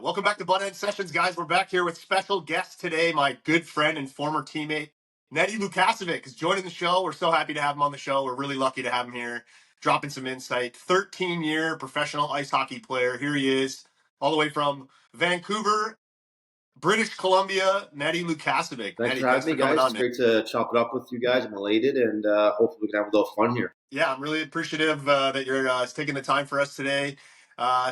Welcome back to Buttendz Sessionz, guys. We're back here with special guest today. My good friend and former teammate, Neddy is joining the show. We're so happy to have him on the show. We're really lucky to have him here, dropping some insight. 13-year professional ice hockey player. Here he is, all the way from Vancouver, British Columbia, Neddy Lukasovic. Thanks Neddy, for having me, guys. It's great to chop it up with you guys. I'm elated, and hopefully we can have a little fun here. Yeah, I'm really appreciative that you're taking the time for us today.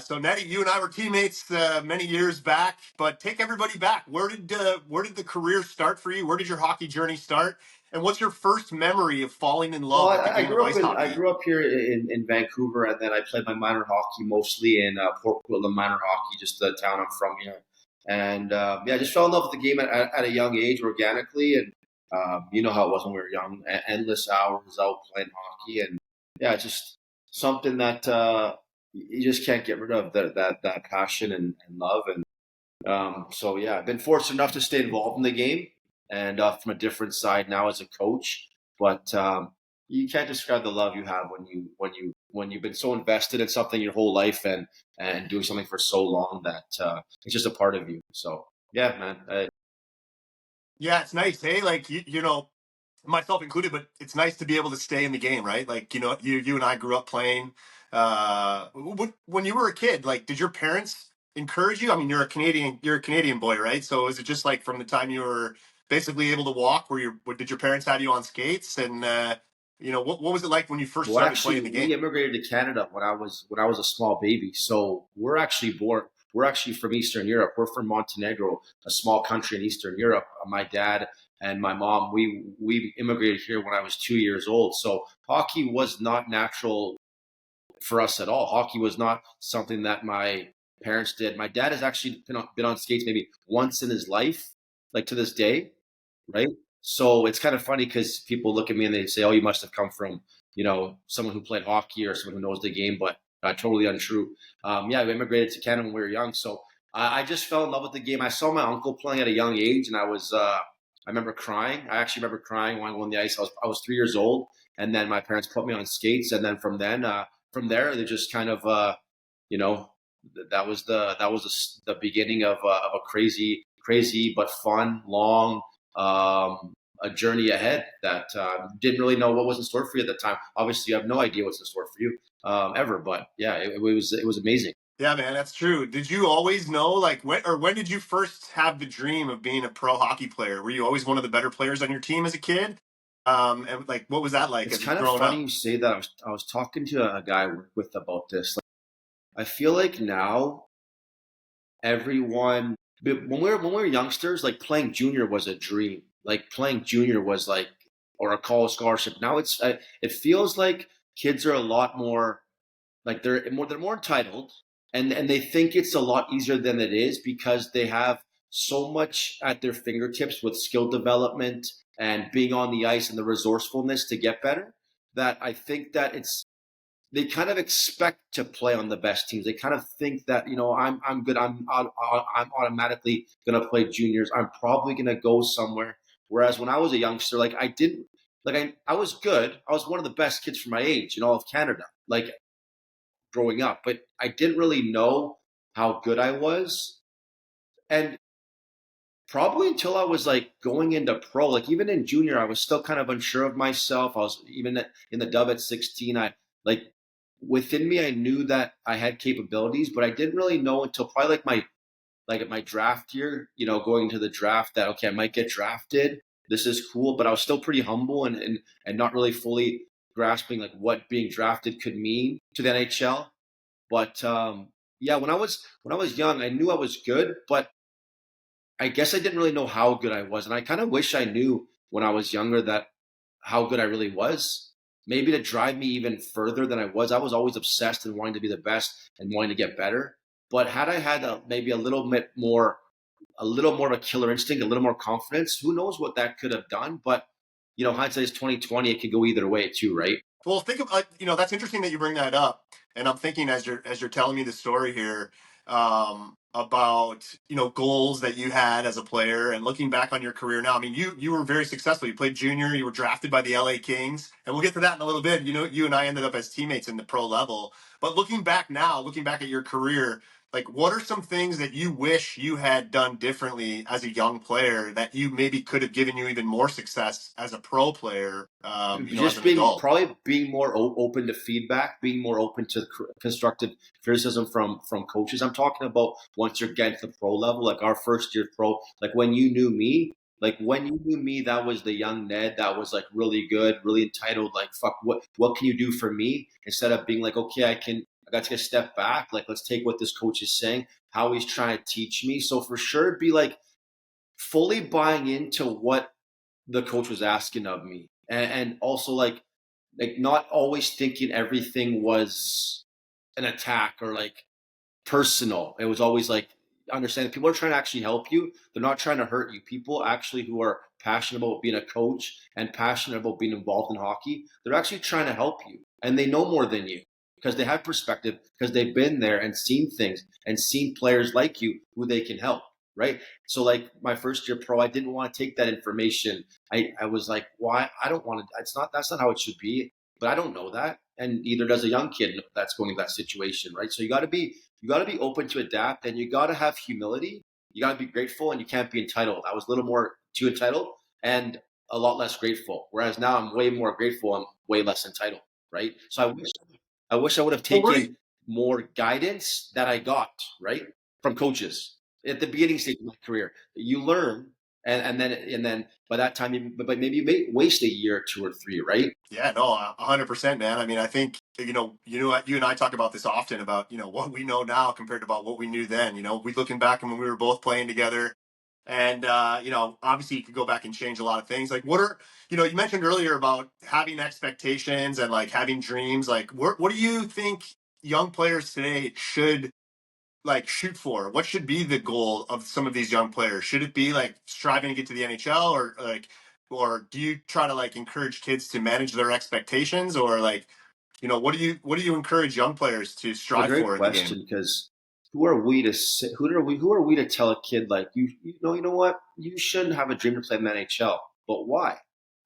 So, Neddy, you and I were teammates many years back, but take everybody back. Where did the career start for you? Where did your hockey journey start? And what's your first memory of falling in love with the game of ice hockey? I grew up here in Vancouver, and then I played my minor hockey mostly in Port Coquitlam minor hockey, just the town I'm from here. And I just fell in love with the game at a young age organically. And you know how it was when we were young, endless hours out playing hockey. And yeah, it's just something that you just can't get rid of, that passion and love. And so yeah, I've been fortunate enough to stay involved in the game, and from a different side now as a coach. But you can't describe the love you have when you've been so invested in something your whole life and doing something for so long that it's just a part of you. So yeah, man. Yeah, it's nice. Hey, like you know, myself included, but it's nice to be able to stay in the game, right? Like, you know, you and I grew up playing. When you were a kid, like, did your parents encourage you? I mean, you're a Canadian boy, right? So is it just like from the time you were basically able to walk, did your parents have you on skates? And you know, what was it like when you first started playing the game? We immigrated to Canada when I was a small baby. So we're actually from Eastern Europe. We're from Montenegro, a small country in Eastern Europe. My dad and my mom, we immigrated here when I was 2 years old. So hockey was not natural for us at all. Hockey was not something that my parents did. My dad has actually been on skates maybe once in his life, like to this day, right? So it's kind of funny because people look at me and they say, "Oh, you must have come from, someone who played hockey or someone who knows the game," but totally untrue. We immigrated to Canada when we were young, so I just fell in love with the game. I saw my uncle playing at a young age, and I remember crying. I actually remember crying when I went on the ice. I was 3 years old, and then my parents put me on skates, and then from there, they just kind of, that was the beginning of a crazy but fun, long a journey ahead that didn't really know what was in store for you at the time. Obviously, you have no idea what's in store for you ever, but yeah, it was amazing. Yeah, man, that's true. Did you always know, like, when did you first have the dream of being a pro hockey player? Were you always one of the better players on your team as a kid? And like, what was that like? It's kind of funny you say that. I was talking to a guy I work with about this. Like, I feel like now everyone, when we were youngsters, like playing junior was a dream. Like playing junior was like, or a college scholarship. Now it feels like kids are a lot more, like they're more entitled, and they think it's a lot easier than it is because they have so much at their fingertips with skill development and being on the ice and the resourcefulness to get better, that I think that they kind of expect to play on the best teams. They kind of think that, I'm good. I'm automatically going to play juniors. I'm probably going to go somewhere. Whereas when I was a youngster, like I was good. I was one of the best kids for my age in all of Canada, like growing up, but I didn't really know how good I was. And probably until I was like going into pro, like even in junior, I was still kind of unsure of myself. I was even in the dub at 16. I like within me, I knew that I had capabilities, but I didn't really know until probably at my draft year, going into the draft that, okay, I might get drafted. This is cool, but I was still pretty humble and not really fully grasping like what being drafted could mean to the NHL. But when I was young, I knew I was good, but I guess I didn't really know how good I was. And I kind of wish I knew when I was younger that how good I really was. Maybe to drive me even further than I was. I was always obsessed and wanting to be the best and wanting to get better. But had I had maybe a little more of a killer instinct, a little more confidence, who knows what that could have done? But hindsight is 2020. It could go either way too, right? Well, think of that's interesting that you bring that up, and I'm thinking as you're telling me the story here about goals that you had as a player, and looking back on your career now. I mean, you were very successful. You played junior. You were drafted by the LA Kings, and we'll get to that in a little bit. You and I ended up as teammates in the pro level. But looking back now, looking back at your career, like what are some things that you wish you had done differently as a young player that you maybe could have given you even more success as a pro player, as Just an adult? probably being more open to feedback, being more open to constructive criticism from coaches. I'm talking about once you're getting to the pro level, like our first year pro, like when you knew me. Like when you knew me, that was the young Ned that was like really good, really entitled. Like, fuck, what can you do for me? Instead of being like, okay, I got to take a step back. Like, let's take what this coach is saying, how he's trying to teach me. So for sure, be like fully buying into what the coach was asking of me, and also like not always thinking everything was an attack or like personal. It was always like understand people are trying to actually help you. They're not trying to hurt you. People actually who are passionate about being a coach and passionate about being involved in hockey, they're actually trying to help you, and they know more than you because they have perspective, because they've been there and seen things and seen players like you who they can help, right? So like my first year pro, I didn't want to take that information. I was like, why? I don't want to. It's not. That's not how it should be. But I don't know that, and neither does a young kid that's going in that situation, right? So you got to be open to adapt, and you got to have humility. You got to be grateful, and you can't be entitled. I was a little more too entitled and a lot less grateful. Whereas now I'm way more grateful. I'm way less entitled, right? So I wish I would have Well, where do you, taken more guidance that I got, right, from coaches at the beginning stage of my career. You learn, and then by that time, but maybe you may waste a year, 2 or 3, right? yeah, no, 100%, man. I mean, I think, you and I talk about this often about, what we know now compared to about what we knew then. We looking back and when we were both playing together, and, obviously you could go back and change a lot of things. Like you mentioned earlier about having expectations and like having dreams. Like, what do you think young players today should like shoot for? What should be the goal of some of these young players? Should it be like striving to get to the NHL, or do you try to like encourage kids to manage their expectations, or like, what do you encourage young players to It's a strive great for in the game? question because who are we to tell a kid like you know what, you shouldn't have a dream to play in the NHL, but why,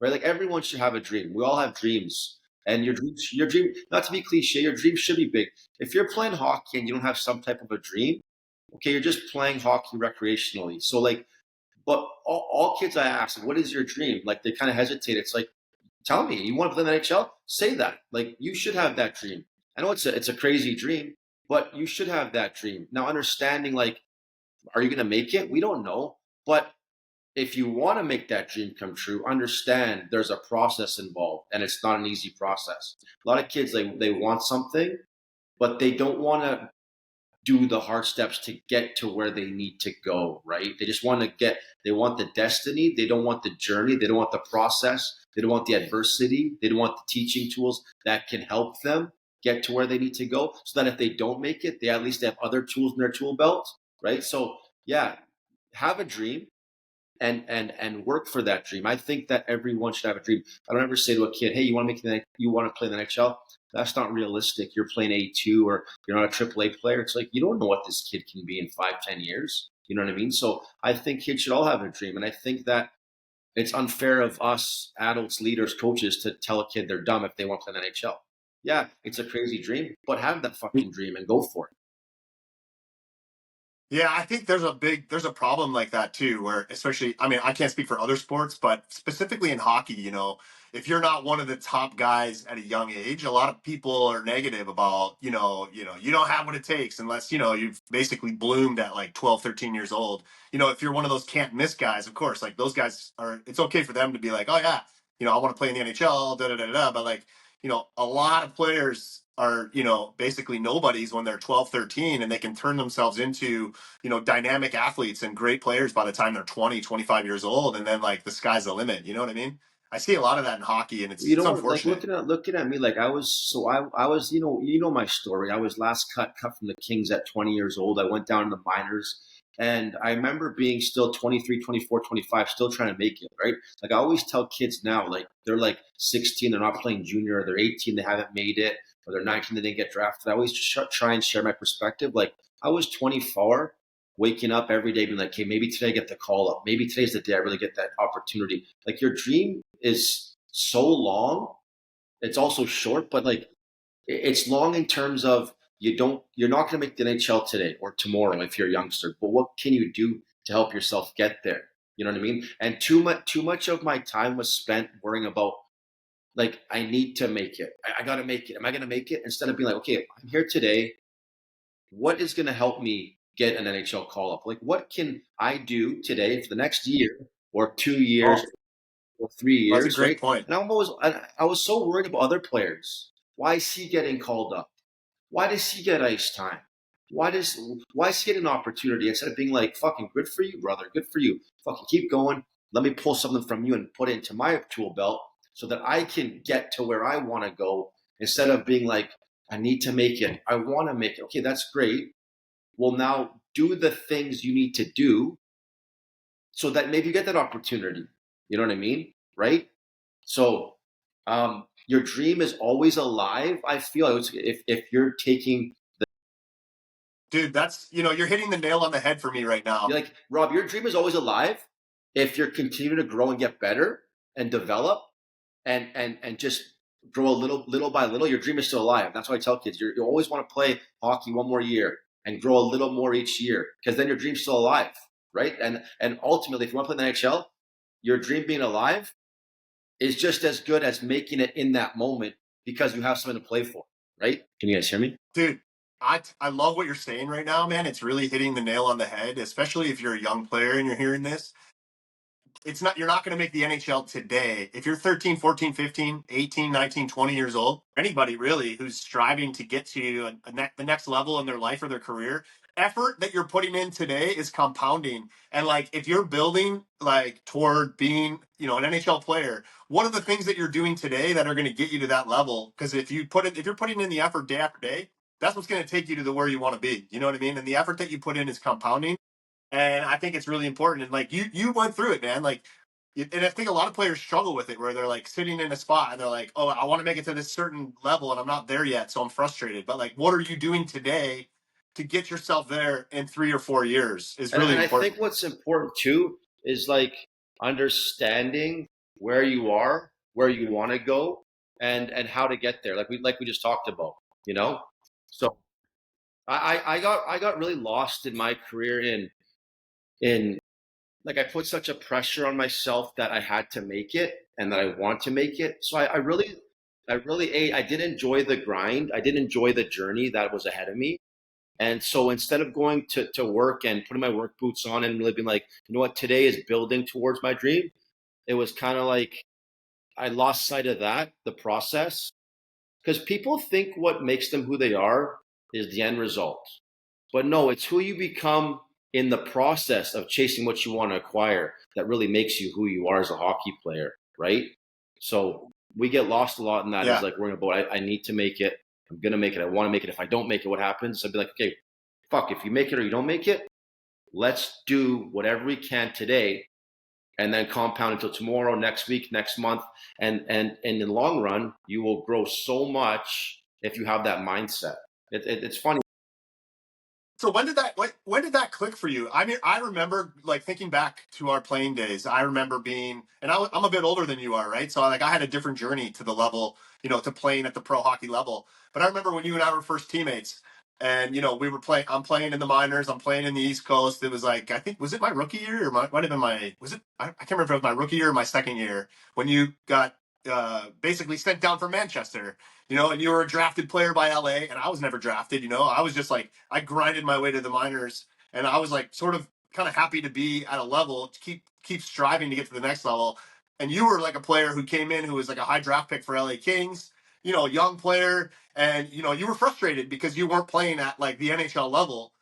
right? Like everyone should have a dream. We all have dreams, and your dream, not to be cliche, your dream should be big. If you're playing hockey and you don't have some type of a dream, okay, you're just playing hockey recreationally. So like, but all kids I ask, what is your dream? Like they kind of hesitate. It's like, tell me, you want to play in the NHL? Say that. Like you should have that dream. I know it's a crazy dream, but you should have that dream. Now understanding like, are you gonna make it? We don't know. But if you want to make that dream come true, understand there's a process involved and it's not an easy process. A lot of kids they want something, but they don't want to do the hard steps to get to where they need to go, right? They just want to they want the destiny. They don't want the journey. They don't want the process. They don't want the adversity. They don't want the teaching tools that can help them get to where they need to go so that if they don't make it, they at least have other tools in their tool belt, right? So, yeah, have a dream and work for that dream. I think that everyone should have a dream. I don't ever say to a kid, "Hey, you want to play the NHL?" That's not realistic. You're playing A2 or you're not a AAA player. It's like you don't know what this kid can be in 5, 10 years. You know what I mean? So I think kids should all have a dream, and I think that it's unfair of us adults, leaders, coaches to tell a kid they're dumb if they want to play the NHL. Yeah, it's a crazy dream, but have that fucking dream and go for it. Yeah, I think there's a problem like that too, where especially, I mean, I can't speak for other sports, but specifically in hockey, if you're not one of the top guys at a young age, a lot of people are negative about, you don't have what it takes unless, you've basically bloomed at like 12, 13 years old. If you're one of those can't miss guys, of course, like those guys it's okay for them to be like, oh yeah, I want to play in the NHL, da da da da, but like, a lot of players are, basically nobodies when they're 12, 13, and they can turn themselves into, dynamic athletes and great players by the time they're 20, 25 years old. And then like the sky's the limit. You know what I mean? I see a lot of that in hockey, and it's You it's know what? Like unfortunate. looking at me, like I was you know my story. I was last cut from the Kings at 20 years old. I went down in the minors, and I remember being still 23, 24, 25, still trying to make it. Right? Like I always tell kids now, like they're like 16, they're not playing junior, or they're 18, they haven't made it, or they're 19, they didn't get drafted. I always try and share my perspective. Like I was 24, waking up every day, being like, okay, maybe today I get the call up. Maybe today's the day I really get that opportunity. Like your dream is so long, it's also short, but like it's long in terms of you're not going to make the NHL today or tomorrow if you're a youngster, but what can you do to help yourself get there? You know what I mean? And too much of my time was spent worrying about, like, I need to make it. I got to make it. Am I going to make it? Instead of being like, okay, I'm here today. What is going to help me get an NHL call up? Like, what can I do today for the next year or 2 years Oh, or 3 years, that's a great right? point. And I was so worried about other players. Why is he getting called up? Why does he get ice time? Why is he getting an opportunity instead of being like, fucking good for you, brother, good for you. Fucking keep going. Let me pull something from you and put it into my tool belt so that I can get to where I want to go instead of being like, I need to make it. I want to make it. Okay, that's great. Well, now do the things you need to do so that maybe you get that opportunity. You know what I mean? Right? So your dream is always alive. I feel if you're taking Dude, that's, you're hitting the nail on the head for me right now. you're like, Rob, your dream is always alive if you're continuing to grow and get better and develop and just grow a little by little. Your dream is still alive. That's why I tell kids you always want to play hockey one more year and grow a little more each year because then your dream's still alive, right? And ultimately, if you want to play in the NHL, your dream being alive is just as good as making it in that moment because you have something to play for, right? Can you guys hear me? Dude, I love what you're saying right now, man. It's really hitting the nail on the head, especially if you're a young player and you're hearing this. You're not going to make the NHL today. If you're 13, 14, 15, 18, 19, 20 years old, anybody really who's striving to get to the next level in their life or their career, effort that you're putting in today is compounding. And like, if you're building like toward being, an NHL player, one of the things that you're doing today that are going to get you to that level, because if you're putting in the effort day after day, that's what's going to take you to where you want to be. You know what I mean? And the effort that you put in is compounding. And I think it's really important. And like you went through it, man. Like, and I think a lot of players struggle with it, where they're like sitting in a spot and they're like, "Oh, I want to make it to this certain level, and I'm not there yet, so I'm frustrated." But like, what are you doing today to get yourself there in 3 or 4 years? Is And, really and I think important. what's important too is like understanding where you are, where you want to go, and how to get there. Like we just talked about, you know. So I got really lost in my career in like I put such a pressure on myself that I had to make it and that I want to make it. So I did enjoy the grind. I did enjoy the journey that was ahead of me. And so instead of going to work and putting my work boots on and really being like, you know what, today is building towards my dream, it was kind of like I lost sight of that, the process. Because people think what makes them who they are is the end result. But no, it's who you become in the process of chasing what you want to acquire that really makes you who you are as a hockey player, right? So we get lost a lot in that is Yeah. like worrying about, I need to make it. I'm going to make it. I want to make it. If I don't make it, what happens? I'd be like, okay, fuck, if you make it or you don't make it, let's do whatever we can today and then compound until tomorrow, next week, next month. And in the long run, you will grow so much if you have that mindset. It's funny. So when did that click for you? I mean, I remember like thinking back to our playing days. I remember being, and I'm a bit older than you are, right? So like I had a different journey to the level, to playing at the pro hockey level. But I remember when you and I were first teammates, and we were playing. I'm playing in the minors. I'm playing in the East Coast. It was like, I think, was it my rookie year or might have been my, was it? I can't remember if it was my rookie year or my second year when you got basically sent down from Manchester, and you were a drafted player by LA, and I was never drafted. I was just like, I grinded my way to the minors, and I was like, sort of, kind of happy to be at a level to keep striving to get to the next level. And you were like a player who came in who was like a high draft pick for LA Kings, young player, and you were frustrated because you weren't playing at like the NHL level.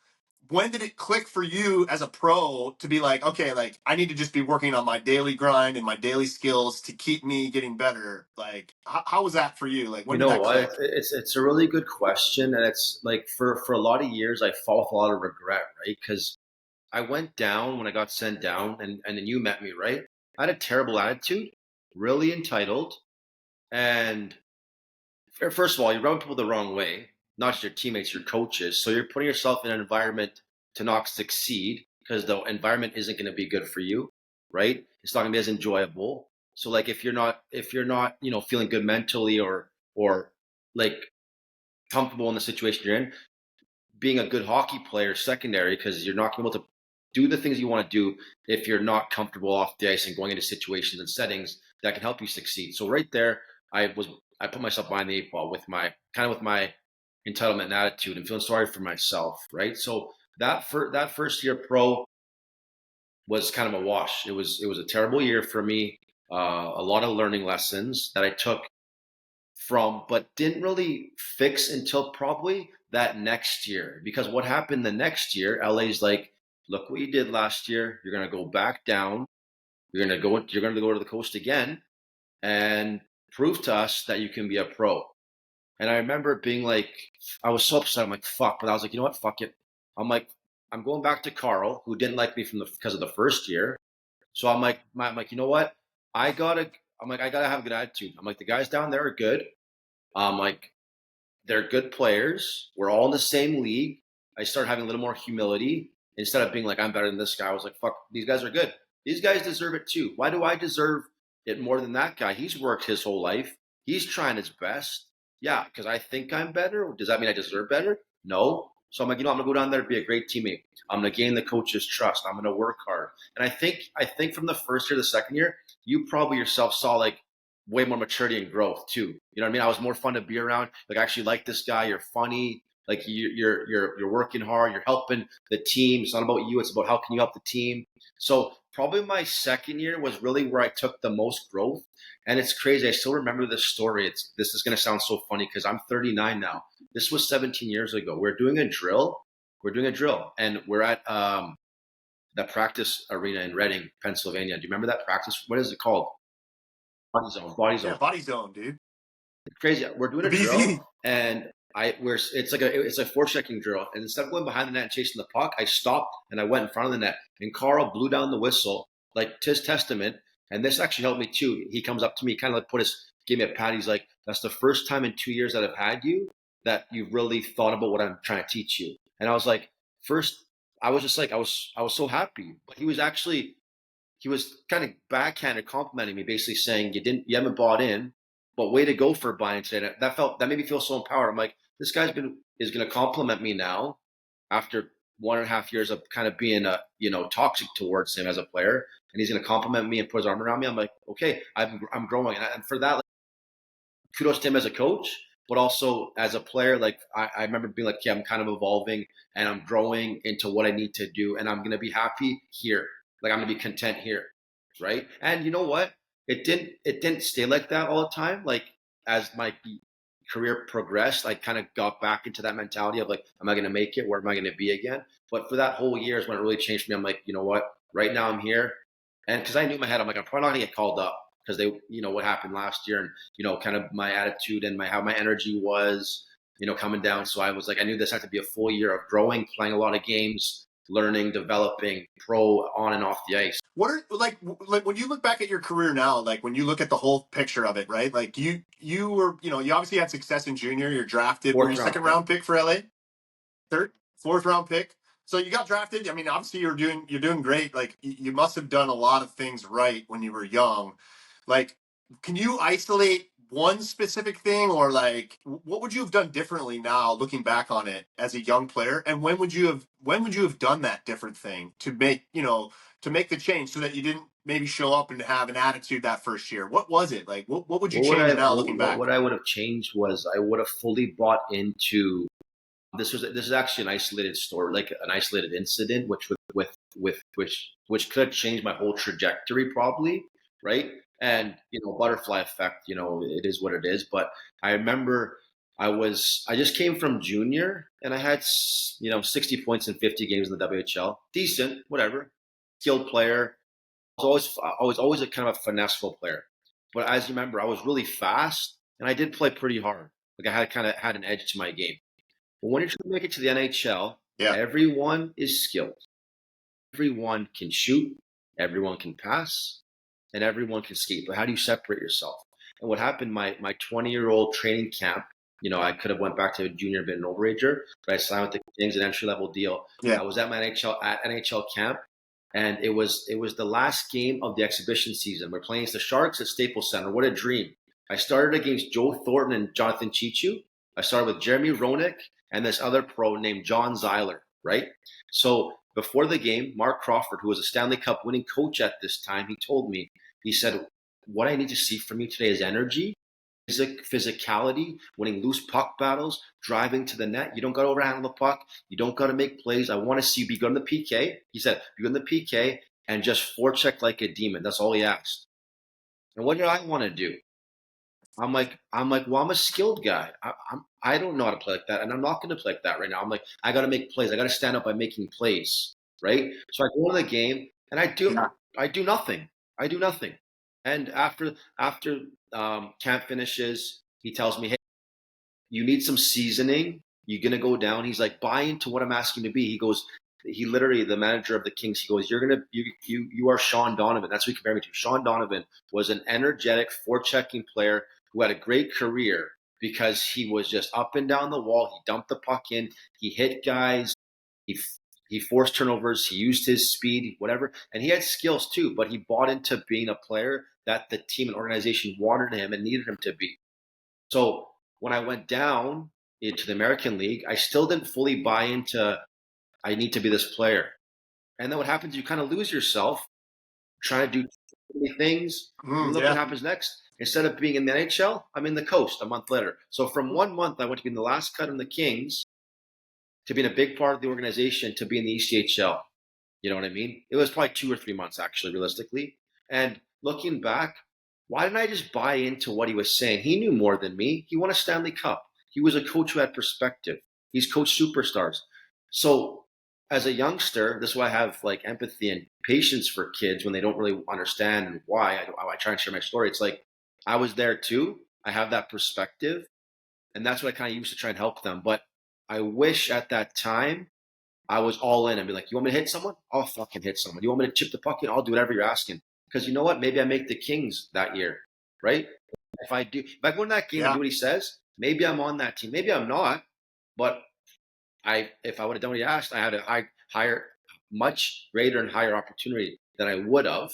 When did it click for you as a pro to be like, okay, like I need to just be working on my daily grind and my daily skills to keep me getting better? Like, how was that for you? Like, You when did know that what? click? It's a really good question, and it's like for a lot of years I fought with a lot of regret, right? Because I went down when I got sent down, and then you met me, right? I had a terrible attitude, really entitled, and first of all, you're rubbing people the wrong way, not just your teammates, your coaches. So you're putting yourself in an environment to not succeed because the environment isn't going to be good for you, right? It's not going to be as enjoyable. So like if you're not feeling good mentally or like comfortable in the situation you're in, being a good hockey player is secondary because you're not able to do the things you want to do if you're not comfortable off the ice and going into situations and settings that can help you succeed. So right there, I put myself behind the eight ball with my entitlement and attitude and feeling sorry for myself, right? So that first year pro was kind of a wash. It was a terrible year for me. A lot of learning lessons that I took from, but didn't really fix until probably that next year. Because what happened the next year, LA's like, look what you did last year. You're gonna go back down. You're gonna go to the coast again and prove to us that you can be a pro. And I remember being like, I was so upset. I'm like, fuck. But I was like, you know what? Fuck it. I'm like, I'm going back to Carl, who didn't like me because of the first year. So I'm like, you know what? I gotta. I gotta have a good attitude. I'm like, the guys down there are good. Like, they're good players. We're all in the same league. I started having a little more humility instead of being like, I'm better than this guy. I was like, fuck, these guys are good. These guys deserve it too. Why do I deserve it more than that guy? He's worked his whole life. He's trying his best. Yeah, because I think I'm better. Does that mean I deserve better? No. So I'm like, I'm gonna go down there to be a great teammate. I'm gonna gain the coach's trust. I'm gonna work hard. And I think from the first year to the second year, you probably yourself saw like way more maturity and growth too. You know what I mean? I was more fun to be around. Like, I actually like this guy. You're funny. Like, you're working hard. You're helping the team. It's not about you. It's about how can you help the team. So probably my second year was really where I took the most growth. And it's crazy. I still remember this story. This is going to sound so funny because I'm 39 now. This was 17 years ago. We're doing a drill. And we're at the practice arena in Reading, Pennsylvania. Do you remember that practice? What is it called? Body zone. Body Yeah, zone. body zone, dude. Crazy. We're doing The a drill, BZ. and it's a forechecking drill. And instead of going behind the net and chasing the puck, I stopped and I went in front of the net. And Carl blew down the whistle, like, to his testament. And this actually helped me too. He comes up to me, kind of like gave me a pat. He's like, "That's the first time in 2 years that I've had you that you've really thought about what I'm trying to teach you." And I was like, first, I was just like, I was so happy. But he was kind of backhanded complimenting me, basically saying, you haven't bought in, but way to go for buying today. That made me feel so empowered. I'm like, this is going to compliment me now after 1.5 years of kind of being toxic towards him as a player, and he's going to compliment me and put his arm around me. I'm like, okay, I'm growing, and for that, like, kudos to him as a coach, but also as a player. Like, I remember being like, yeah, I'm kind of evolving and I'm growing into what I need to do, and I'm going to be happy here. Like, I'm going to be content here, right? And you know what? It didn't stay like that all the time. Like, as my career progressed, I kind of got back into that mentality of like, am I going to make it? Where am I going to be again? But for that whole year is when it really changed for me. I'm like, you know what? Right now I'm here, and because I knew in my head, I'm like, I'm probably not going to get called up because what happened last year, and kind of my attitude and how my energy was, coming down. So I was like, I knew this had to be a full year of growing, playing a lot of games, learning, developing, pro on and off the ice. What are like when you look back at your career now, like when you look at the whole picture of it, right? Like, you were, you obviously had success in junior. You're drafted. Were you Fourth round second pick. round pick for LA? Third, fourth round pick. So you got drafted. I mean, obviously you're doing great. Like, you must have done a lot of things right when you were young. Like, can you isolate one specific thing, or like what would you have done differently now looking back on it as a young player? And when would you have done that different thing to make the change so that you didn't maybe show up and have an attitude that first year? What was it like? What would you change now looking back? What I would have changed was I would have fully bought into this is actually an isolated story, like an isolated incident, which could change my whole trajectory probably, right? And butterfly effect, it is what it is. But I remember I just came from junior and I had 60 points in 50 games in the WHL, decent, whatever, skilled player. I was always a kind of a finesseful player. But as you remember, I was really fast and I did play pretty hard. Like, I had an edge to my game. But when you're trying to make it to the NHL, Yeah. everyone is skilled. Everyone can shoot, everyone can pass, and everyone can skate. But how do you separate yourself? And what happened, my 20-year-old training camp, I could have went back to a junior, been an overager, but I signed with the Kings, an entry-level deal. Yeah. I was at my NHL camp, and it was the last game of the exhibition season. We're playing against the Sharks at Staples Center. What a dream. I started against Joe Thornton and Jonathan Chichu. I started with Jeremy Roenick and this other pro named John Zeiler, right? So before the game, Mark Crawford, who was a Stanley Cup winning coach at this time, he told me, he said, what I need to see from you today is energy, physicality, winning loose puck battles, driving to the net. You don't got to overhandle the puck. You don't got to make plays. I want to see you be good on the PK. He said, be good on the PK and just forecheck like a demon. That's all he asked. And what did I want to do? Well, I'm a skilled guy. I don't know how to play like that, and I'm not going to play like that right now. I'm like, I got to make plays. I got to stand up by making plays, right? So I go in the game, and I do nothing. I do nothing. And after camp finishes, he tells me, hey, you need some seasoning. You're gonna go down. He's like, buy into what I'm asking to be. He goes, he literally, the manager of the Kings, he goes, you are Sean Donovan. That's what he compared me to. Sean Donovan was an energetic, forechecking player who had a great career because he was just up and down the wall. He dumped the puck in. He hit guys. He he forced turnovers. He used his speed, whatever, and he had skills too. But he bought into being a player that the team and organization wanted him and needed him to be. So when I went down into the American League, I still didn't fully buy into I need to be this player. And then what happens? You kind of lose yourself trying to do many things. And look what Yeah. happens next. Instead of being in the NHL, I'm in the coast a month later. So from 1 month, I went to be in the last cut in the Kings to being a big part of the organization to be in the ECHL. You know what I mean? It was probably 2 or 3 months, actually, realistically. And looking back, why didn't I just buy into what he was saying? He knew more than me. He won a Stanley Cup. He was a coach who had perspective. He's coached superstars. So as a youngster, this is why I have like empathy and patience for kids when they don't really understand why. I try and share my story. It's like I was there too. I have that perspective. And that's what I kind of used to try and help them. But I wish at that time I was all in and be like, you want me to hit someone? I'll fucking hit someone. You want me to chip the puck in? I'll do whatever you're asking. Because you know what? Maybe I make the Kings that year, right? If I go in that game and Yeah. do what he says, maybe I'm on that team. Maybe I'm not. But if I would have done what he asked, I had a higher, much greater and higher opportunity than I would have.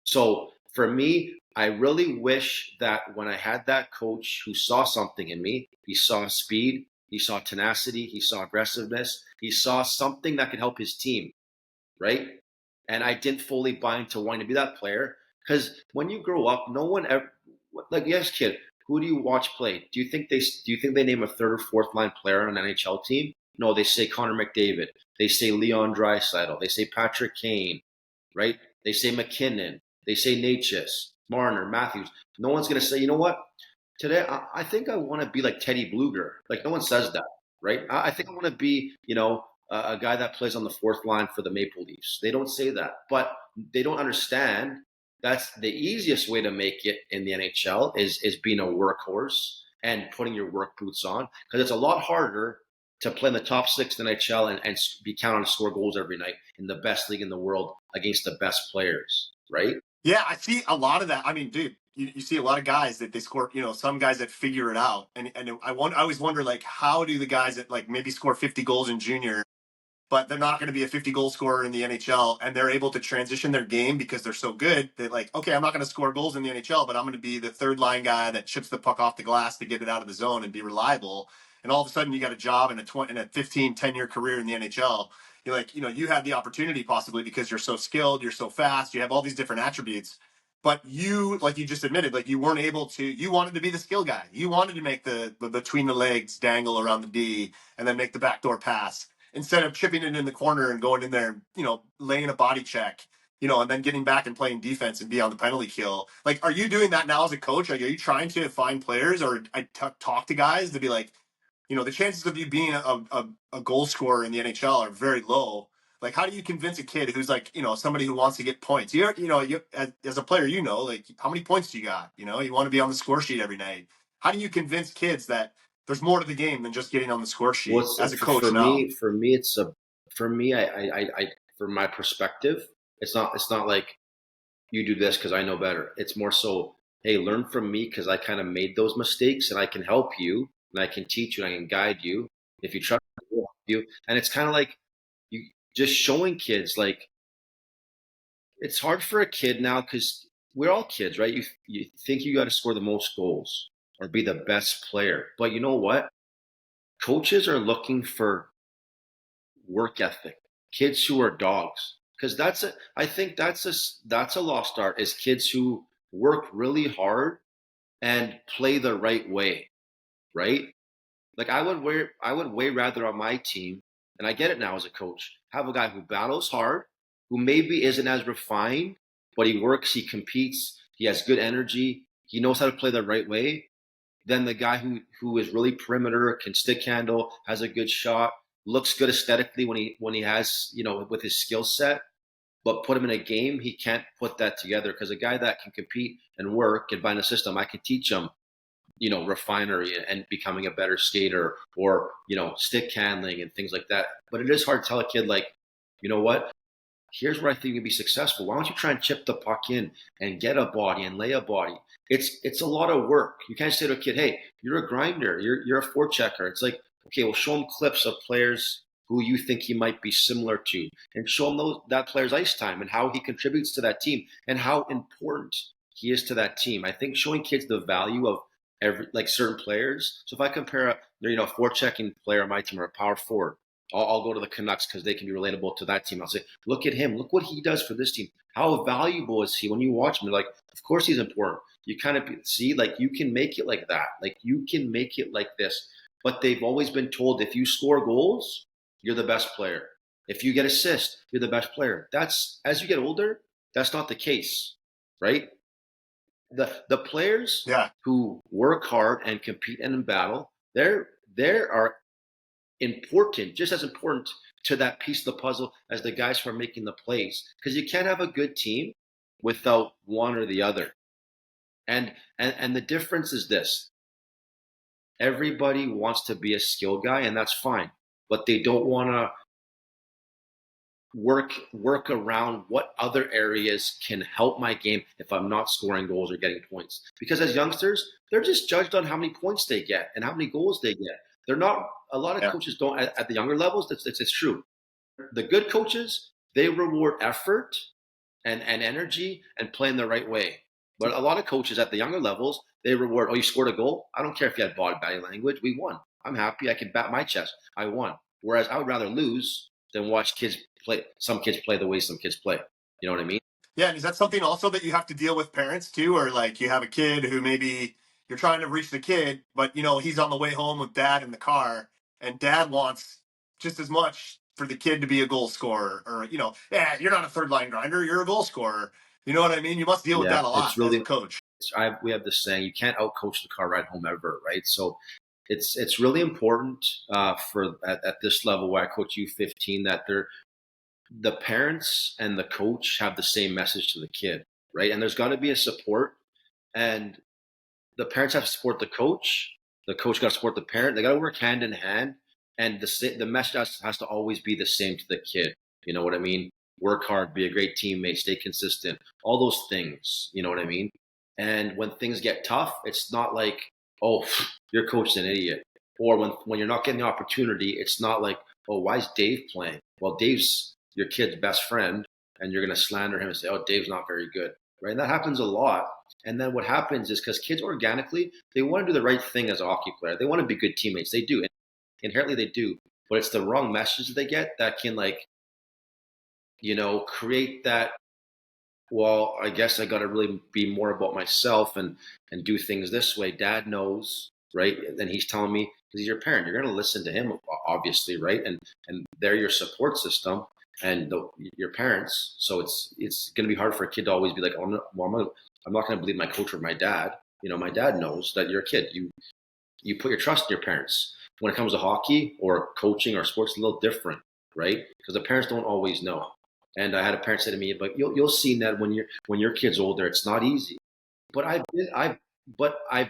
So for me, I really wish that when I had that coach who saw something in me, he saw speed, he saw tenacity, he saw aggressiveness, he saw something that could help his team, right? And I didn't fully buy into wanting to be that player because when you grow up, no one ever like yes, kid. Who do you watch play? Do you think they name a third or fourth line player on an NHL team? No, they say Connor McDavid. They say Leon Draisaitl. They say Patrick Kane, right? They say McKinnon. They say Natchez, Marner, Matthews. No one's gonna say, you know what? Today, I think I want to be like Teddy Bluger. Like no one says that, right? I think I want to be, a guy that plays on the fourth line for the Maple Leafs. They don't say that, but they don't understand that's the easiest way to make it in the NHL is being a workhorse and putting your work boots on because it's a lot harder to play in the top six in the NHL and be counted on to score goals every night in the best league in the world against the best players, right? Yeah, I see a lot of that. I mean, dude, you see a lot of guys that they score, some guys that figure it out. And I always wonder, like, how do the guys that like maybe score 50 goals in junior, but they're not going to be a 50 goal scorer in the NHL, and they're able to transition their game because they're so good that like, okay, I'm not going to score goals in the NHL, but I'm going to be the third line guy that chips the puck off the glass to get it out of the zone and be reliable. And all of a sudden you got a job in a 15, 10-year career in the NHL. You're like, you have the opportunity possibly because you're so skilled, you're so fast, you have all these different attributes. But you, like you just admitted, like you weren't able to, you wanted to be the skill guy. You wanted to make the between the legs dangle around the D and then make the backdoor pass instead of chipping it in the corner and going in there, laying a body check, and then getting back and playing defense and be on the penalty kill. Like, are you doing that now as a coach? Like, are you trying to find players or talk to guys to be like, the chances of you being a goal scorer in the NHL are very low. Like, how do you convince a kid who's like, somebody who wants to get points? You as a player, like, how many points do you got? You want to be on the score sheet every night. How do you convince kids that there's more to the game than just getting on the score sheet What's as a coach for now? me? For me, I from my perspective, it's not like you do this because I know better. It's more so, hey, learn from me because I kind of made those mistakes and I can help you and I can teach you and I can guide you. If you trust me, I'll help you. And it's kind of like you just showing kids like it's hard for a kid now because we're all kids, right? You think you got to score the most goals or be the best player, but you know what? coaches are looking for work ethic, kids who are dogs, because I think that's a lost art, is kids who work really hard and play the right way, right? Like I would way rather on my team, and I get it now as a coach, have a guy who battles hard, who maybe isn't as refined, but he works, he competes, he has good energy, he knows how to play the right way, than the guy who is really perimeter, can stick handle, has a good shot, looks good aesthetically when he has, with his skill set, but put him in a game, he can't put that together, because a guy that can compete and work and find a system, I can teach him, refinery and becoming a better skater, or, stick handling and things like that. But it is hard to tell a kid, like, you know what? Here's where I think you can be successful. Why don't you try and chip the puck in and get a body and lay a body? It's a lot of work. You can't say to a kid, hey, you're a grinder, you're a forechecker. It's like, okay, well, show him clips of players who you think he might be similar to, and show him that player's ice time and how he contributes to that team and how important he is to that team. I think showing kids the value of certain players. So if I compare a forechecking player on my team or a power forward, I'll go to the Canucks because they can be relatable to that team. I'll say, look at him. Look what he does for this team. How valuable is he? When you watch him, you're like, of course he's important. You kind of see, like, you can make it like that. Like, you can make it like this. But they've always been told, if you score goals, you're the best player. If you get assists, you're the best player. As you get older, that's not the case, right? The players Yeah. who work hard and compete and in battle, are important, just as important to that piece of the puzzle as the guys who are making the plays. Because you can't have a good team without one or the other. And the difference is this: everybody wants to be a skill guy, and that's fine, but they don't want to work around what other areas can help my game if I'm not scoring goals or getting points. Because as youngsters, they're just judged on how many points they get and how many goals they get. They're not, a lot of Yeah. coaches don't at the younger levels. It's true. The good coaches, they reward effort and energy and playing the right way. But a lot of coaches at the younger levels, they reward, oh, you scored a goal? I don't care if you had body language. We won. I'm happy. I can bat my chest. I won. Whereas I would rather lose than watch some kids play the way some kids play. You know what I mean? Yeah, and is that something also that you have to deal with parents too, or like you have a kid who maybe you're trying to reach the kid, but he's on the way home with dad in the car, and dad wants just as much for the kid to be a goal scorer, or yeah, you're not a third line grinder, you're a goal scorer. You know what I mean? You must deal with Yeah, that a lot as a coach. we have this saying, you can't outcoach the car ride home ever, right? So it's really important for at this level where I coach U15, that the parents and the coach have the same message to the kid, right? And there's got to be a support, and the parents have to support the coach. The coach got to support the parent. They got to work hand in hand, and the message has to always be the same to the kid. You know what I mean? Work hard, be a great teammate, stay consistent, all those things. You know what I mean? And when things get tough, it's not like, oh, your coach's an idiot. Or when you're not getting the opportunity, it's not like, oh, why is Dave playing? Well, Dave's your kid's best friend, and you're going to slander him and say, oh, Dave's not very good, right? And that happens a lot. And then what happens is, because kids organically, they want to do the right thing as a hockey player. They want to be good teammates. They do. Inherently, they do. But it's the wrong message that they get that can, like, create that, well, I guess I got to really be more about myself and do things this way. Dad knows, right? And he's telling me, because he's your parent, you're going to listen to him, obviously, right? And they're your support system and your parents. So it's going to be hard for a kid to always be like, oh, no, well, I'm not going to believe my coach or my dad. My dad knows that you're a kid. You put your trust in your parents. When it comes to hockey or coaching or sports, a little different, right? Because the parents don't always know. And I had a parent say to me, "But you'll see that when your kid's older, it's not easy." But I've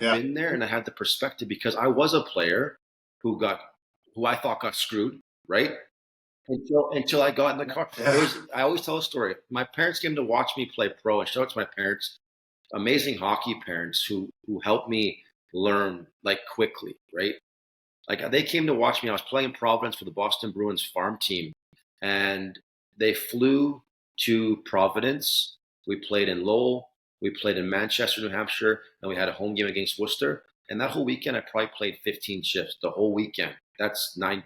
Yeah. been there, and I had the perspective, because I was a player who I thought got screwed, right? Until I got in the car. Yeah. I always tell a story. My parents came to watch me play pro, and shout out to my parents, amazing hockey parents who helped me learn, like, quickly, right? Like, they came to watch me. I was playing in Providence for the Boston Bruins farm team, and they flew to Providence. We played in Lowell. We played in Manchester, New Hampshire, and we had a home game against Worcester. And that whole weekend, I probably played 15 shifts the whole weekend. That's 9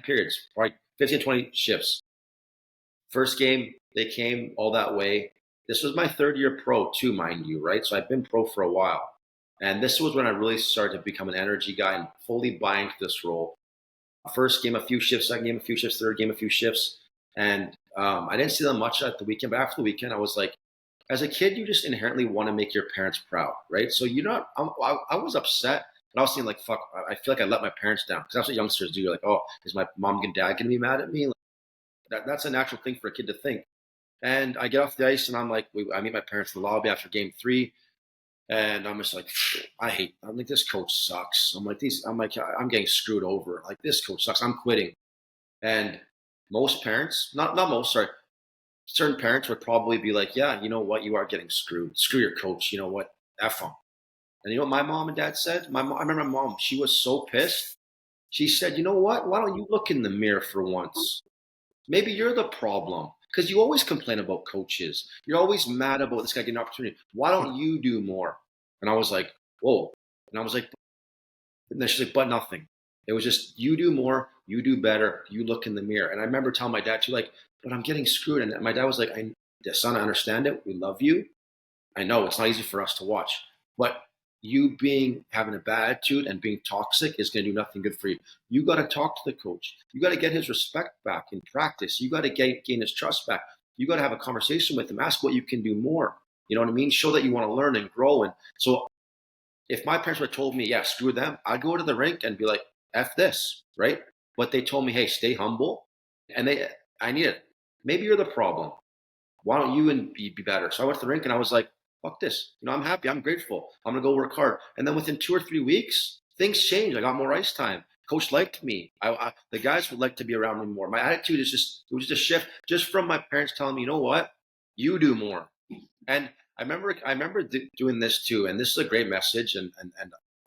periods, probably 15, 20 shifts. First game, they came all that way. This was my third year pro too, mind you, right? So I've been pro for a while. And this was when I really started to become an energy guy and fully buy into this role. First game, a few shifts, second game, a few shifts, third game, a few shifts. And I didn't see them much at the weekend, but after the weekend, I was like, as a kid, you just inherently want to make your parents proud, right? So you're not, I was upset, but I was thinking like, fuck, I feel like I let my parents down. Because that's what youngsters do. You're like, oh, is my mom and dad going to be mad at me? Like, that's a natural thing for a kid to think. And I get off the ice and I'm like, I meet my parents in the lobby after game 3. And I'm just like, I'm like, this coach sucks. I'm getting screwed over. Like, this coach sucks. I'm quitting. And most parents, not most, sorry, certain parents would probably be like, yeah, you know what? You are getting screwed. Screw your coach. You know what? F them. And you know what my mom and dad said? I remember my mom, she was so pissed. She said, you know what? Why don't you look in the mirror for once? Maybe you're the problem because you always complain about coaches. You're always mad about this guy getting an opportunity. Why don't you do more? And I was like, whoa. And I was like, and then she's like, but nothing. It was just, you do more, you do better, you look in the mirror. And I remember telling my dad too, like, but I'm getting screwed. And my dad was like, son, I understand it. We love you. I know it's not easy for us to watch, but you having a bad attitude and being toxic is going to do nothing good for you. You got to talk to the coach. You got to get his respect back in practice. You got to gain his trust back. You got to have a conversation with him. Ask what you can do more. You know what I mean? Show that you want to learn and grow. And so if my parents would have told me, yeah, screw them, I'd go to the rink and be like, F this, right? But they told me, hey, stay humble. And I need it. Maybe you're the problem. Why don't you be better? So I went to the rink and I was like, fuck this. You know, I'm happy. I'm grateful. I'm going to go work hard. And then within 2 or 3 weeks, things changed. I got more ice time. Coach liked me. The guys would like to be around me more. My attitude it was just a shift just from my parents telling me, you know what? You do more. And I remember doing this too. And this is a great message. And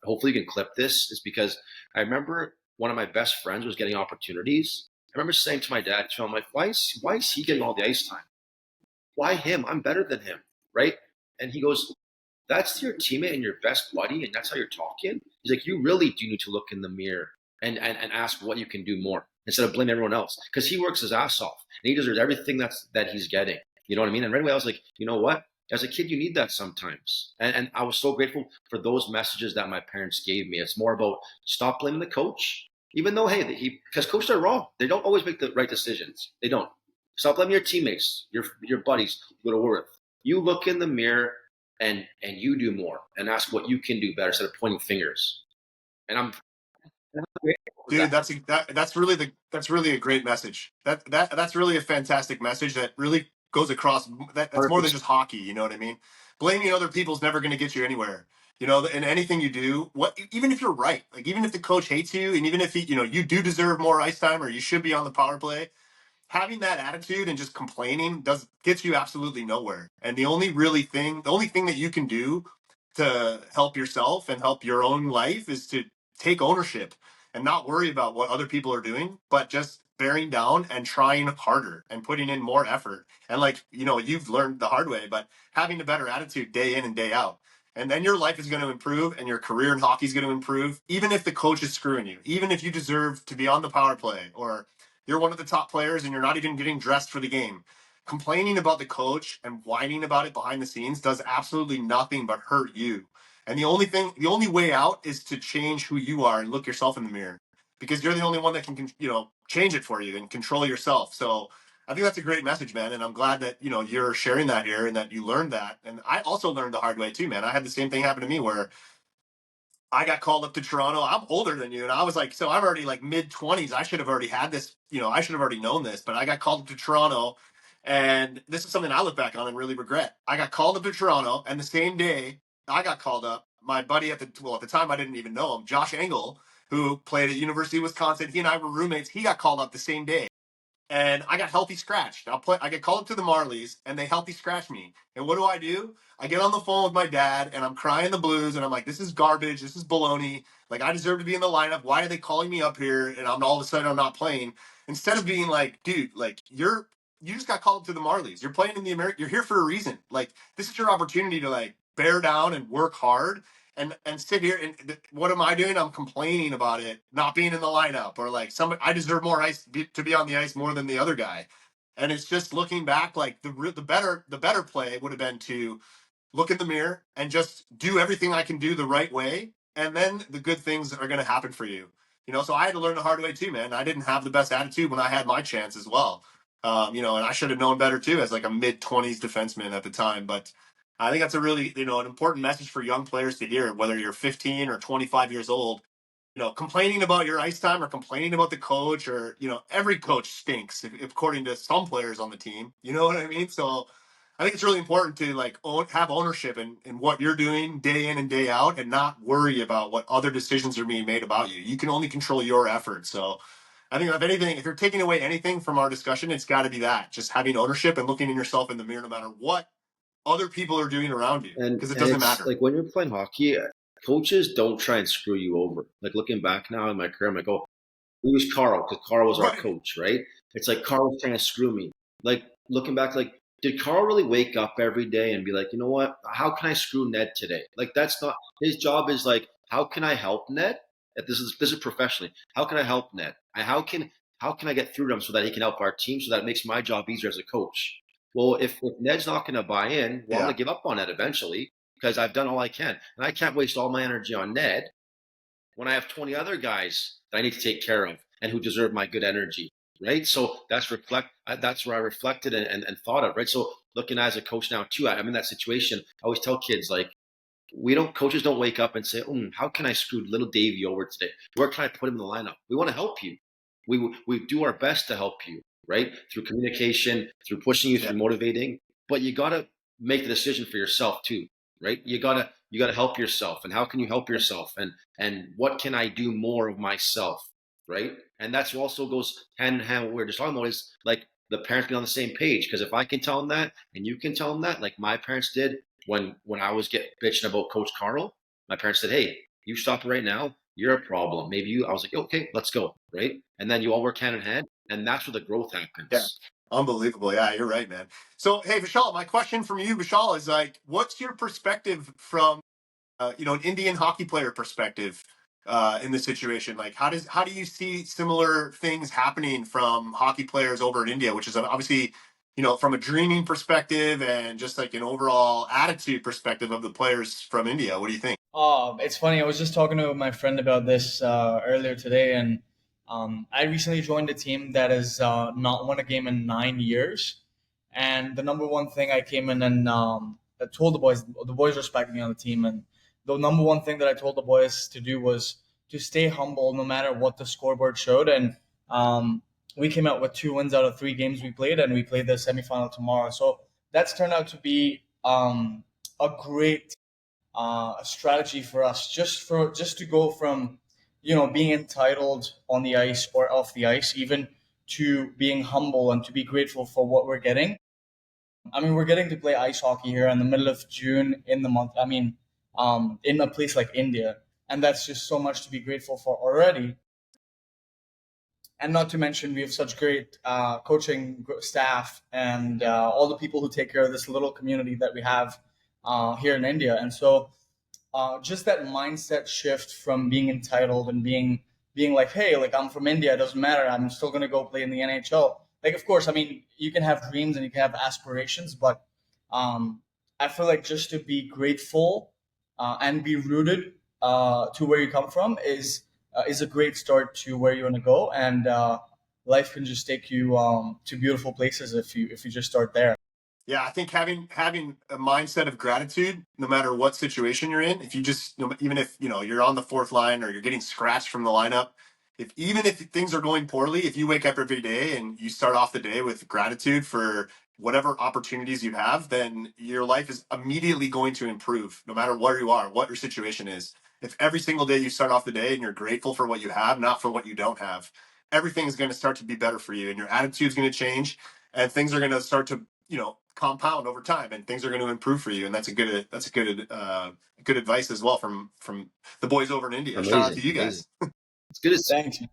hopefully you can clip this, is because I remember one of my best friends was getting opportunities. I remember saying to my dad, I'm like, why is he getting all the ice time? Why him? I'm better than him, right? And he goes, that's your teammate and your best buddy, and that's how you're talking? He's like, you really do need to look in the mirror and ask what you can do more instead of blaming everyone else. Because he works his ass off and he deserves everything that he's getting. You know what I mean? And right away I was like, you know what? As a kid, you need that sometimes. And I was so grateful for those messages that my parents gave me. It's more about stop blaming the coach, even though, hey, because coaches are wrong. They don't always make the right decisions. They don't. Stop blaming your teammates, your buddies you go to work with. You look in the mirror and you do more and ask what you can do better instead of pointing fingers. And I'm Dude, that's really a great message. That's really a fantastic message that really goes across. That's more than 100%. just hockey. You know what I mean? Blaming other people's never going to get you anywhere. You know, and anything you do, even if you're right, like even if the coach hates you, and even if you do deserve more ice time, or you should be on the power play, having that attitude and just complaining gets you absolutely nowhere. And the only thing that you can do to help yourself and help your own life is to take ownership and not worry about what other people are doing, but just bearing down and trying harder and putting in more effort. And like, you've learned the hard way, but having a better attitude day in and day out. And then your life is going to improve and your career in hockey is going to improve, even if the coach is screwing you, even if you deserve to be on the power play, or you're one of the top players and you're not even getting dressed for the game. Complaining about the coach and whining about it behind the scenes does absolutely nothing but hurt you. And the only way out is to change who you are and look yourself in the mirror, because you're the only one that can, change it for you and control yourself. So I think that's a great message, man. And I'm glad that, you're sharing that here and that you learned that. And I also learned the hard way too, man. I had the same thing happen to me where I got called up to Toronto. I'm older than you. And I was like, so I'm already like mid 20s. I should have already had this, I should have already known this, but I got called up to Toronto. And this is something I look back on and really regret. I got called up to Toronto, and the same day I got called up, my buddy at the time I didn't even know him, Josh Engel, who played at University of Wisconsin. He and I were roommates. He got called up the same day. And I got healthy scratched. I get called up to the Marlies, and they healthy scratch me. And what do? I get on the phone with my dad, and I'm crying the blues, and I'm like, "This is garbage. This is baloney. Like, I deserve to be in the lineup. Why are they calling me up here?" And all of a sudden I'm not playing. Instead of being like, "Dude, like you just got called up to the Marlies. You're playing in the American. You're here for a reason. Like, this is your opportunity to like bear down and work hard and sit here and what am I doing? I'm complaining about it not being in the lineup, or like somebody I deserve more ice to be on the ice more than the other guy. And it's just looking back, like the better play would have been to look in the mirror and just do everything I can do the right way, and then the good things are going to happen for you. So I had to learn the hard way too, man. I didn't have the best attitude when I had my chance as well. And I should have known better too as like a mid-20s defenseman at the time. But I think that's a really, an important message for young players to hear, whether you're 15 or 25 years old. Complaining about your ice time or complaining about the coach, or, every coach stinks according to some players on the team. You know what I mean? So I think it's really important to like have ownership in what you're doing day in and day out, and not worry about what other decisions are being made about you. You can only control your effort. So I think if anything, if you're taking away anything from our discussion, it's got to be that, just having ownership and looking in yourself in the mirror, no matter what other people are doing around you, because it And doesn't it's matter. like when you're playing hockey, coaches don't try and screw you over. Like looking back now in my career, I'm like, oh, we was Carl because Carl was our Right. coach, right? It's like Carl was trying to screw me. Like looking back, like did Carl really wake up every day and be like, you know what? How can I screw Ned today? Like that's not his job. Is like, how can I help Ned? This is professionally. How can I help Ned? How can I get through to him so that he can help our team so that it makes my job easier as a coach? Well, if Ned's not going to buy in, well, I'm Yeah. going to give up on Ned eventually because I've done all I can, and I can't waste all my energy on Ned when I have 20 other guys that I need to take care of and who deserve my good energy, right? So that's where I reflected and thought of, right? So looking as a coach now too, I'm in that situation. I always tell kids like, coaches don't wake up and say, how can I screw little Davey over today? Where can I put him in the lineup? We want to help you. We do our best to help you, right? Through communication, through pushing you, Yeah. through motivating. But you got to make the decision for yourself too, right? You gotta help yourself. And how can you help yourself? And what can I do more of myself, right? And that's also goes hand in hand with what we are just talking about is like the parents being on the same page. Because if I can tell them that and you can tell them that, like my parents did when I was bitching about Coach Carl, my parents said, "Hey, you stop right now. You're a problem. Maybe you." I was like, "Okay, let's go." Right, and then you all work hand in hand, and that's where the growth Yeah. happens. Unbelievable. Yeah, you're right, man. So, hey, Vishal, my question from you, Vishal, is like, what's your perspective from an Indian hockey player perspective in this situation? Like, how do you see similar things happening from hockey players over in India, which is obviously, from a dreaming perspective and just like an overall attitude perspective of the players from India? What do you think? It's funny. I was just talking to my friend about this earlier today, and I recently joined a team that has not won a game in 9 years. And the number one thing I came in and I told the boys respect me on the team, and the number one thing that I told the boys to do was to stay humble no matter what the scoreboard showed. And we came out with 2 wins out of 3 games we played, and we played the semifinal tomorrow. So that's turned out to be a great a strategy for us just to go from being entitled on the ice or off the ice, even to being humble and to be grateful for what we're getting. I mean, we're getting to play ice hockey here in the middle of June in the month. I mean, in a place like India, and that's just so much to be grateful for already. And not to mention, we have such great coaching staff and all the people who take care of this little community that we have here in India. And so just that mindset shift from being entitled and being like, hey, like I'm from India, it doesn't matter, I'm still gonna go play in the NHL. Like, of course, I mean, you can have dreams and you can have aspirations, but I feel like just to be grateful and be rooted to where you come from is a great start to where you want to go, and life can just take you to beautiful places if you just start there. Yeah, I think having a mindset of gratitude, no matter what situation you're in, if you just, even if you're on the fourth line or you're getting scratched from the lineup, if even if things are going poorly, if you wake up every day and you start off the day with gratitude for whatever opportunities you have, then your life is immediately going to improve, no matter where you are, what your situation is. If every single day you start off the day and you're grateful for what you have, not for what you don't have, everything is going to start to be better for you, and your attitude is going to change, and things are going to start to compound over time, and things are going to improve for you. And that's a good advice as well from the boys over in India. Shout out to Amazing, you amazing. guys. It's good to see. Thanks. And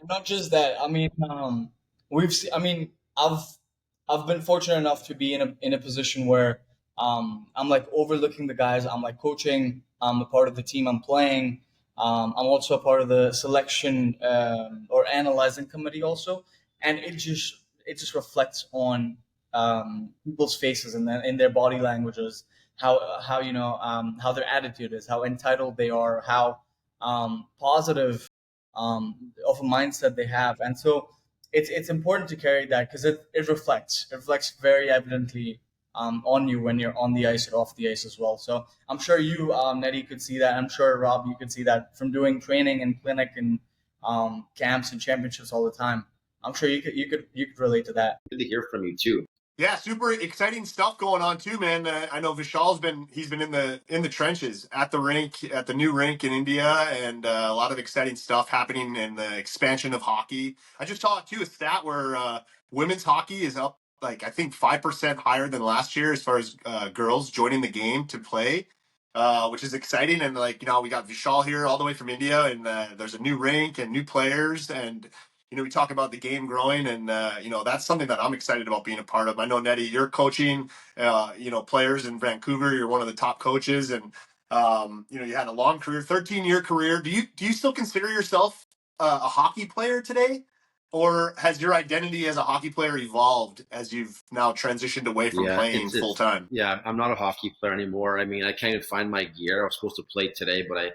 not just that. I mean, I mean, I've been fortunate enough to be in a position where I'm like overlooking the guys. I'm like coaching. I'm a part of the team I'm playing. I'm also a part of the selection or analyzing committee also, and it just reflects on people's faces and in their body languages, how how their attitude is, how entitled they are, how positive of a mindset they have, and so it's important to carry that because it reflects very evidently on you when you're on the ice or off the ice as well. So I'm sure you, Neddy, could see that. I'm sure Rob, you could see that from doing training and clinic and camps and championships all the time. I'm sure you could relate to that. Good to hear from you too. Yeah, super exciting stuff going on too, man. I know Vishal's he's been in the trenches at the rink, at the new rink in India, and a lot of exciting stuff happening in the expansion of hockey. I just saw too a stat where women's hockey is up like I think 5% higher than last year as far as girls joining the game to play, which is exciting. And like we got Vishal here all the way from India, and there's a new rink and new players and we talk about the game growing, and that's something that I'm excited about being a part of. I know Neddy, you're coaching, players in Vancouver. You're one of the top coaches, and you had a long career, 13-year career. Do you still consider yourself a hockey player today, or has your identity as a hockey player evolved as you've now transitioned away from Yeah, playing full time? yeah. I'm not a hockey player anymore. I mean, I can't even find my gear. I was supposed to play today, but I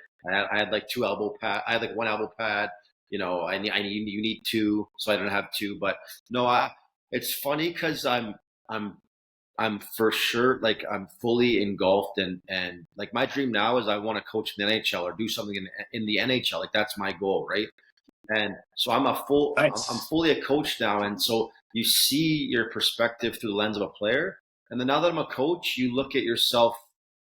had like two elbow pad. I had like one elbow pad. You need two, so I don't have two. But no, it's funny because I'm for sure like I'm fully engulfed and like my dream now is I want to coach in the NHL or do something in the NHL. Like that's my goal, right? And so I'm Nice. fully a coach now, and so you see your perspective through the lens of a player. And then now that I'm a coach, you look at yourself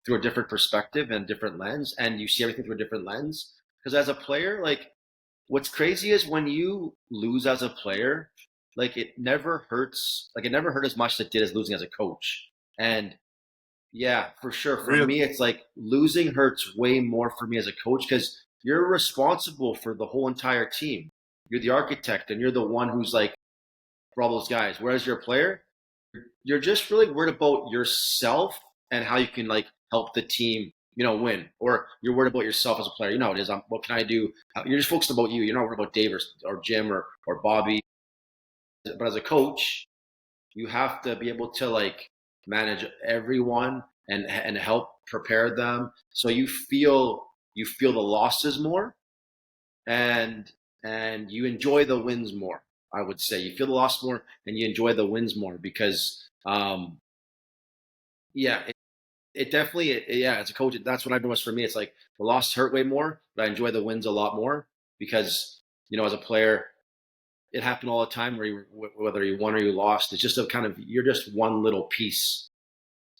through a different perspective and a different lens, and you see everything through a different lens. Because as a player, like what's crazy is when you lose as a player, like it never hurts. Like it never hurt as much as it did as losing as a coach. And yeah, for sure. For Really? me, it's like losing hurts way more for me as a coach because you're responsible for the whole entire team. You're the architect and you're the one who's like for all those guys. Whereas you're a player, you're just really worried about yourself and how you can like help the team, win. Or you're worried about yourself as a player. You know how it is. What can I do? You're just focused about you. You're not worried about Dave or Jim or Bobby. But as a coach, you have to be able to like manage everyone and help prepare them so you feel the losses more and you enjoy the wins more. I would say you feel the loss more and you enjoy the wins more because yeah, it definitely yeah, as a coach that's what I've noticed for me. It's like the losses hurt way more but I enjoy the wins a lot more because as a player it happened all the time whether you won or you lost. It's just a kind of you're just one little piece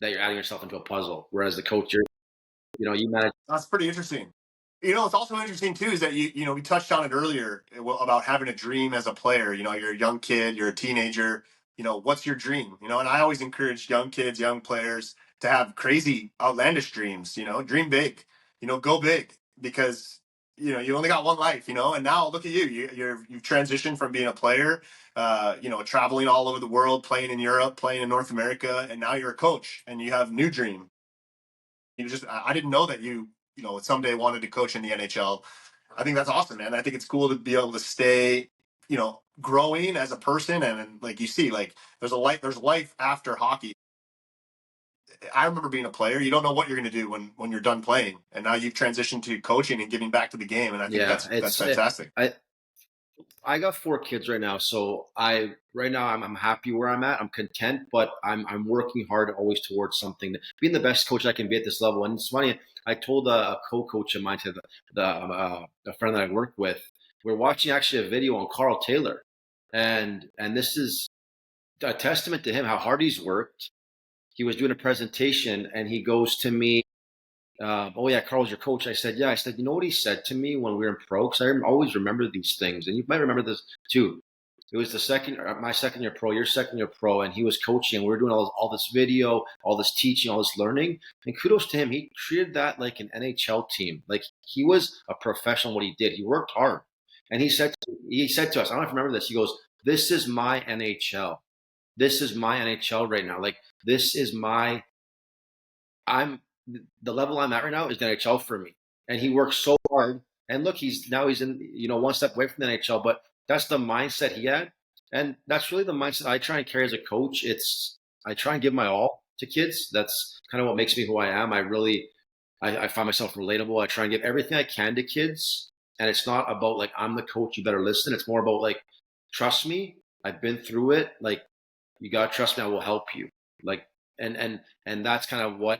that you're adding yourself into a puzzle. Whereas the coach, you manage. That's pretty interesting. It's also interesting too is that we touched on it earlier about having a dream as a player. You're a young kid, you're a teenager. What's your dream? And I always encourage young kids, young players to have crazy, outlandish dreams. Dream big. Go big because you only got one life. And now look at you. You've transitioned from being a player, traveling all over the world, playing in Europe, playing in North America, and now you're a coach and you have a new dream. I didn't know that you someday wanted to coach in the NHL. I think that's awesome, man. I think it's cool to be able to stay, growing as a person. And like you see, like there's life after hockey. I remember being a player. You don't know what you're going to do when you're done playing. And now you've transitioned to coaching and giving back to the game. And I think Yeah, that's fantastic. I got 4 kids right now, so right now I'm happy where I'm at. I'm content, but I'm working hard always towards something, being the best coach I can be at this level. And it's funny, I told a co-coach of mine, to a friend that I work with, we're watching actually a video on Carl Taylor, and this is a testament to him how hard he's worked. He was doing a presentation, and he goes to me, oh yeah, Carl's your coach. I said, yeah. I said, you know what he said to me when we were in pro? Because I always remember these things, and you might remember this too. It was my second year pro, your second year pro, and he was coaching. We were doing all this video, all this teaching, all this learning. And kudos to him. He treated that like an NHL team. Like he was a professional in what he did. He worked hard. And he said to us, I don't know if you remember this. He goes, this is my NHL. This is my NHL right now. Like this is my the level I'm at right now is the NHL for me. And he works so hard. And look, he's in, one step away from the NHL, but that's the mindset he had. And that's really the mindset I try and carry as a coach. I try and give my all to kids. That's kind of what makes me who I am. I find myself relatable. I try and give everything I can to kids. And it's not about like, I'm the coach, you better listen. It's more about like, trust me, I've been through it. Like, you gotta trust me, I will help you. Like, and that's kind of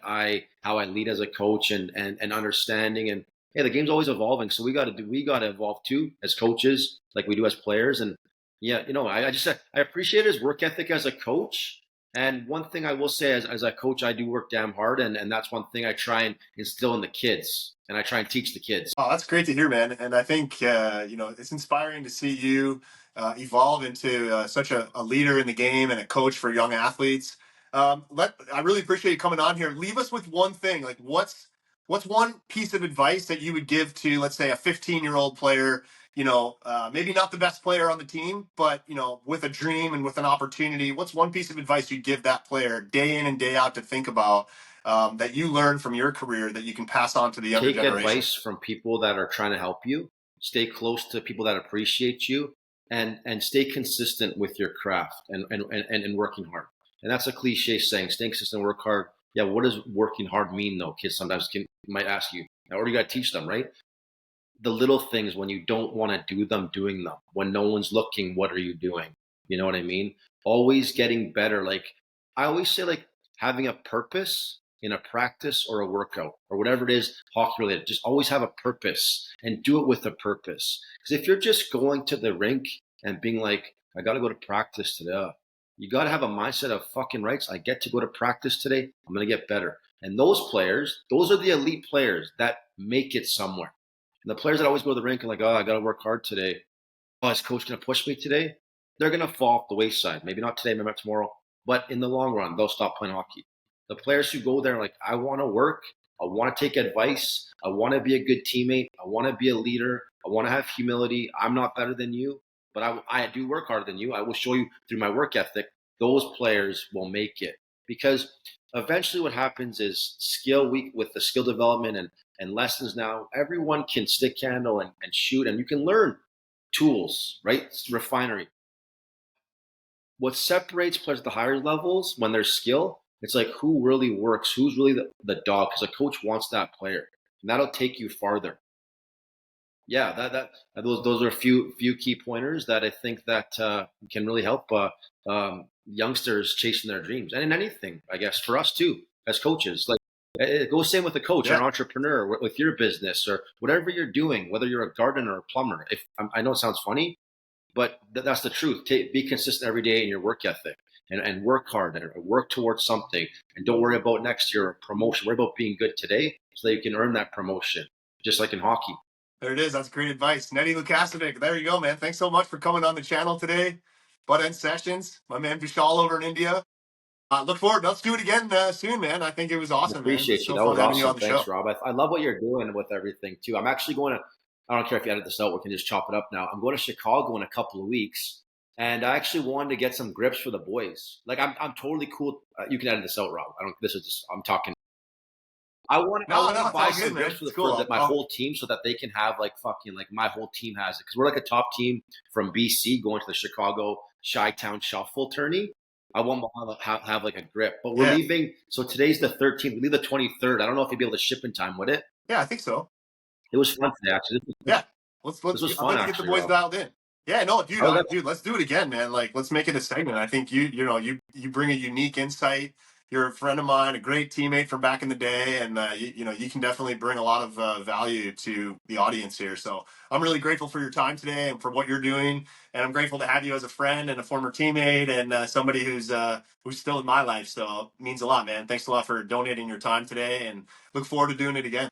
how I lead as a coach, and understanding. And hey, the game's always evolving, so we gotta evolve too as coaches, like we do as players. And yeah, I appreciate his work ethic as a coach. And one thing I will say, as a coach, I do work damn hard, and that's one thing I try and instill in the kids, and I try and teach the kids. Oh, that's great to hear, man. And I think it's inspiring to see you evolve into such a leader in the game and a coach for young athletes. I really appreciate you coming on here. Leave us with one thing. Like, what's one piece of advice that you would give to, let's say, a 15-year-old player? Maybe not the best player on the team, but with a dream and with an opportunity. What's one piece of advice you'd give that player day in and day out to think about? That you learned from your career that you can pass on to the younger Take generation? advice from people that are trying to help you. Stay close to people that appreciate you, and stay consistent with your craft, and working hard. And that's a cliche saying, staying consistent, work hard. Yeah, what does working hard mean though? Kids sometimes might ask you, or you got to teach them, right? The little things, when you don't want to do them, doing them. When no one's looking, what are you doing? You know what I mean? Always getting better. Like, I always say, like, having a purpose in a practice or a workout or whatever it is, hockey related, just always have a purpose and do it with a purpose. Because if you're just going to the rink and being like, I got to go to practice today, you got to have a mindset of fucking rights. I get to go to practice today. I'm going to get better. And those players, those are the elite players that make it somewhere. And the players that always go to the rink and like, oh, I got to work hard today. Oh, is coach going to push me today? They're going to fall off the wayside. Maybe not today, maybe not tomorrow. But in the long run, they'll stop playing hockey. The players who go there like, I want to work. I want to take advice. I want to be a good teammate. I want to be a leader. I want to have humility. I'm not better than you, but I do work harder than you. I will show you through my work ethic. Those players will make it, because eventually what happens is with the skill development and lessons. Now everyone can stick handle and shoot, and you can learn tools, right? It's refinery. What separates players at the higher levels when there's skill, it's like who really works, who's really the dog, because a coach wants that player, and that'll take you farther. Yeah, those are a few key pointers that I think that can really help youngsters chasing their dreams, and in anything, I guess, for us too as coaches. Like, it goes same with a coach or an entrepreneur with your business or whatever you're doing, whether you're a gardener or a plumber. If I know it sounds funny, but that's the truth. Be consistent every day in your work ethic, and work hard and work towards something. And don't worry about next year or promotion. Worry about being good today so that you can earn that promotion, just like in hockey. There it is. That's great advice. Neddy Lukasovic. There you go, man. Thanks so much for coming on the channel today. Buttendz Sessionz, my man Vishal over in India. Look forward. Let's do it again soon, man. I think it was awesome. Appreciate you. So that was awesome. awesome. You on the Thanks, show. Rob. I love what you're doing with everything too. I'm actually going to, I don't care if you edit this out, we can just chop it up now. I'm going to Chicago in a couple of weeks, and I actually wanted to get some grips for the boys. Like, I'm totally cool. You can edit this out, Rob. I'm talking. I want to buy some grips for my whole team so that they can have like my whole team has it. Because we're like a top team from BC going to the Chicago Chi-Town Shuffle tourney. I want to have like a grip. But we're leaving. So today's the 13th. We leave the 23rd. I don't know if you'd be able to ship in time, would it? Yeah, I think so. It was fun today, actually. This was fun. Get the boys dialed in. Yeah, no, dude, let's do it again, man. Like, let's make it a segment. I think you bring a unique insight. You're a friend of mine, a great teammate from back in the day, and you can definitely bring a lot of value to the audience here. So I'm really grateful for your time today and for what you're doing, and I'm grateful to have you as a friend and a former teammate and somebody who's still in my life. So it means a lot, man. Thanks a lot for donating your time today, and look forward to doing it again.